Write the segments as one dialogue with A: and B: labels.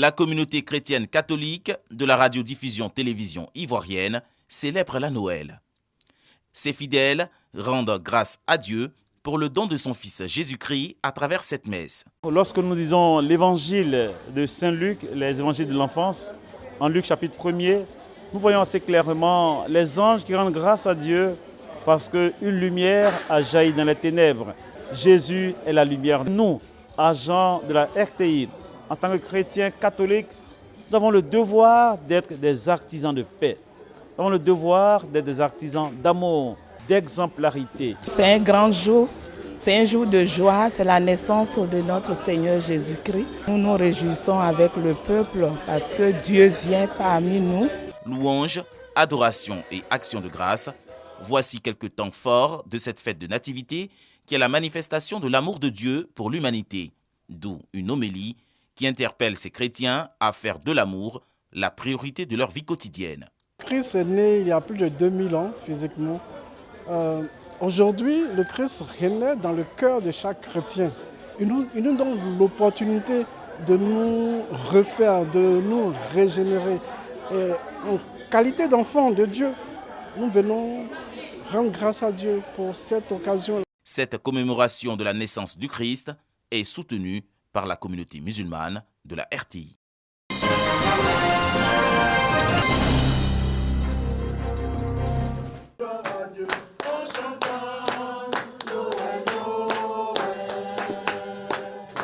A: La communauté chrétienne catholique de la radiodiffusion-télévision ivoirienne célèbre la Noël. Ses fidèles rendent grâce à Dieu pour le don de son Fils Jésus-Christ à travers cette messe.
B: Lorsque nous lisons l'évangile de Saint Luc, les évangiles de l'enfance, en Luc chapitre 1er, nous voyons assez clairement les anges qui rendent grâce à Dieu parce qu'une lumière a jailli dans les ténèbres. Jésus est la lumière. Nous, agents de la RTI, en tant que chrétiens catholiques, nous avons le devoir d'être des artisans de paix. Nous avons le devoir d'être des artisans d'amour, d'exemplarité.
C: C'est un grand jour, c'est un jour de joie, c'est la naissance de notre Seigneur Jésus-Christ. Nous nous réjouissons avec le peuple parce que Dieu vient parmi nous.
A: Louange, adoration et action de grâce, voici quelques temps forts de cette fête de nativité qui est la manifestation de l'amour de Dieu pour l'humanité, d'où une homélie qui interpelle ces chrétiens à faire de l'amour la priorité de leur vie quotidienne.
D: Christ est né il y a plus de 2000 ans physiquement. Aujourd'hui, le Christ renaît dans le cœur de chaque chrétien. Il nous donne l'opportunité de nous refaire, de nous régénérer. Et en qualité d'enfant de Dieu, nous venons rendre grâce à Dieu pour cette occasion.
A: Cette commémoration de la naissance du Christ est soutenue par la communauté musulmane de la RTI.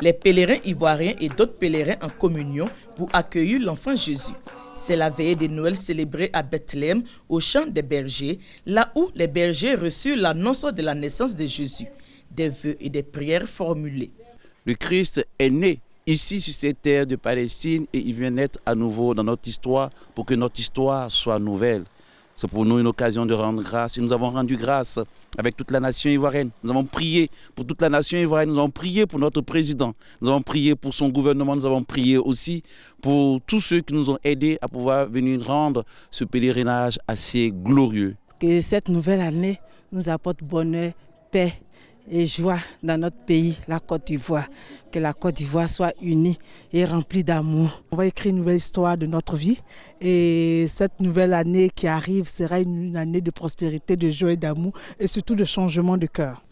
E: Les pèlerins ivoiriens et d'autres pèlerins en communion pour accueillir l'enfant Jésus. C'est la veillée de Noël célébrée à Bethléem, au champ des bergers, là où les bergers reçurent l'annonce de la naissance de Jésus, des vœux et des prières formulées.
F: Le Christ est né ici sur cette terre de Palestine et il vient naître à nouveau dans notre histoire pour que notre histoire soit nouvelle. C'est pour nous une occasion de rendre grâce et nous avons rendu grâce avec toute la nation ivoirienne. Nous avons prié pour toute la nation ivoirienne, nous avons prié pour notre président, nous avons prié pour son gouvernement, nous avons prié aussi pour tous ceux qui nous ont aidés à pouvoir venir rendre ce pèlerinage assez glorieux.
G: Que cette nouvelle année nous apporte bonheur, paix et joie dans notre pays, la Côte d'Ivoire. Que la Côte d'Ivoire soit unie et remplie d'amour.
H: On va écrire une nouvelle histoire de notre vie et cette nouvelle année qui arrive sera une année de prospérité, de joie et d'amour et surtout de changement de cœur.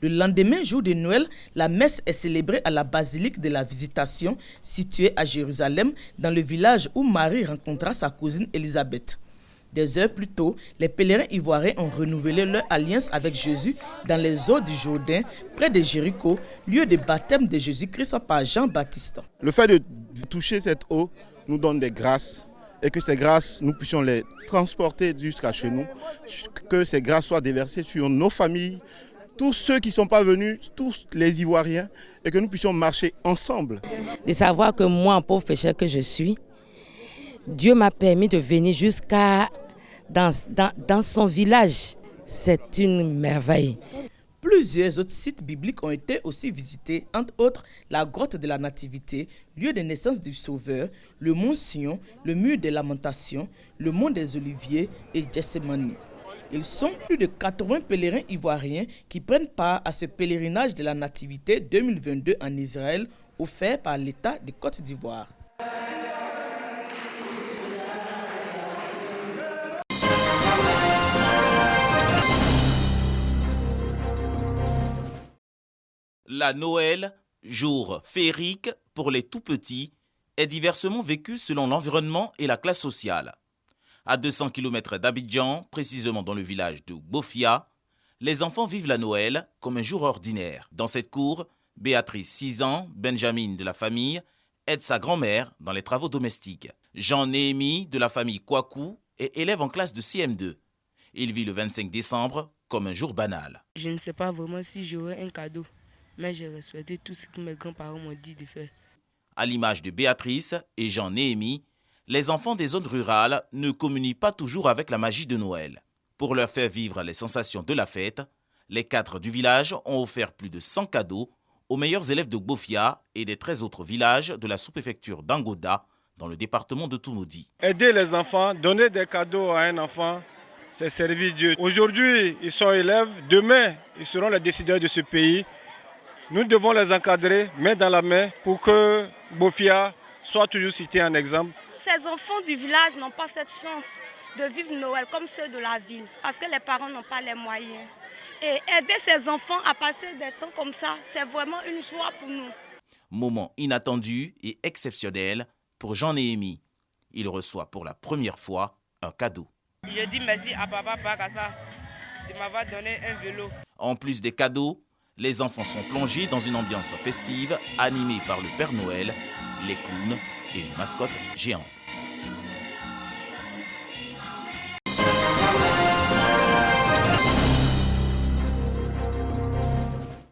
E: Le lendemain, jour de Noël, la messe est célébrée à la basilique de la Visitation, située à Jérusalem, dans le village où Marie rencontra sa cousine Élisabeth. Des heures plus tôt, les pèlerins ivoiriens ont renouvelé leur alliance avec Jésus dans les eaux du Jourdain, près de Jéricho, lieu de baptême de Jésus-Christ par Jean-Baptiste.
I: Le fait de toucher cette eau nous donne des grâces et que ces grâces, nous puissions les transporter jusqu'à chez nous, que ces grâces soient déversées sur nos familles, tous ceux qui ne sont pas venus, tous les Ivoiriens, et que nous puissions marcher ensemble.
J: De savoir que moi, un pauvre pécheur que je suis, Dieu m'a permis de venir jusqu'à dans son village. C'est une merveille.
E: Plusieurs autres sites bibliques ont été aussi visités, entre autres la grotte de la Nativité, lieu de naissance du Sauveur, le mont Sion, le mur des Lamentations, le mont des Oliviers et Gethsémani. Ils sont plus de 80 pèlerins ivoiriens qui prennent part à ce pèlerinage de la Nativité 2022 en Israël, offert par l'État de Côte d'Ivoire.
A: La Noël, jour féerique pour les tout-petits, est diversement vécue selon l'environnement et la classe sociale. À 200 km d'Abidjan, précisément dans le village de Bofia, les enfants vivent la Noël comme un jour ordinaire. Dans cette cour, Béatrice, 6 ans, Benjamin de la famille, aide sa grand-mère dans les travaux domestiques. Jean-Néhémie de la famille Kouakou est élève en classe de CM2. Il vit le 25 décembre comme un jour banal.
K: Je ne sais pas vraiment si j'aurai un cadeau, mais j'ai respecté tout ce que mes grands-parents m'ont dit de faire.
A: À l'image de Béatrice et Jean-Néhémie, les enfants des zones rurales ne communient pas toujours avec la magie de Noël. Pour leur faire vivre les sensations de la fête, les 4 du village ont offert plus de 100 cadeaux aux meilleurs élèves de Bofia et des 13 autres villages de la sous-préfecture d'Angoda, dans le département de Toumoudi.
L: Aider les enfants, donner des cadeaux à un enfant, c'est servir Dieu. Aujourd'hui, ils sont élèves, demain, ils seront les décideurs de ce pays. Nous devons les encadrer, main dans la main, pour que Bofia soient toujours cités en exemple.
M: Ces enfants du village n'ont pas cette chance de vivre Noël comme ceux de la ville, parce que les parents n'ont pas les moyens. Et aider ces enfants à passer des temps comme ça, c'est vraiment une joie pour nous.
A: Moment inattendu et exceptionnel pour Jean-Néhémie. Il reçoit pour la première fois un cadeau.
K: Je dis merci à papa Pakassa de m'avoir donné un vélo.
A: En plus des cadeaux, les enfants sont plongés dans une ambiance festive animée par le Père Noël, les clowns et une mascotte géante.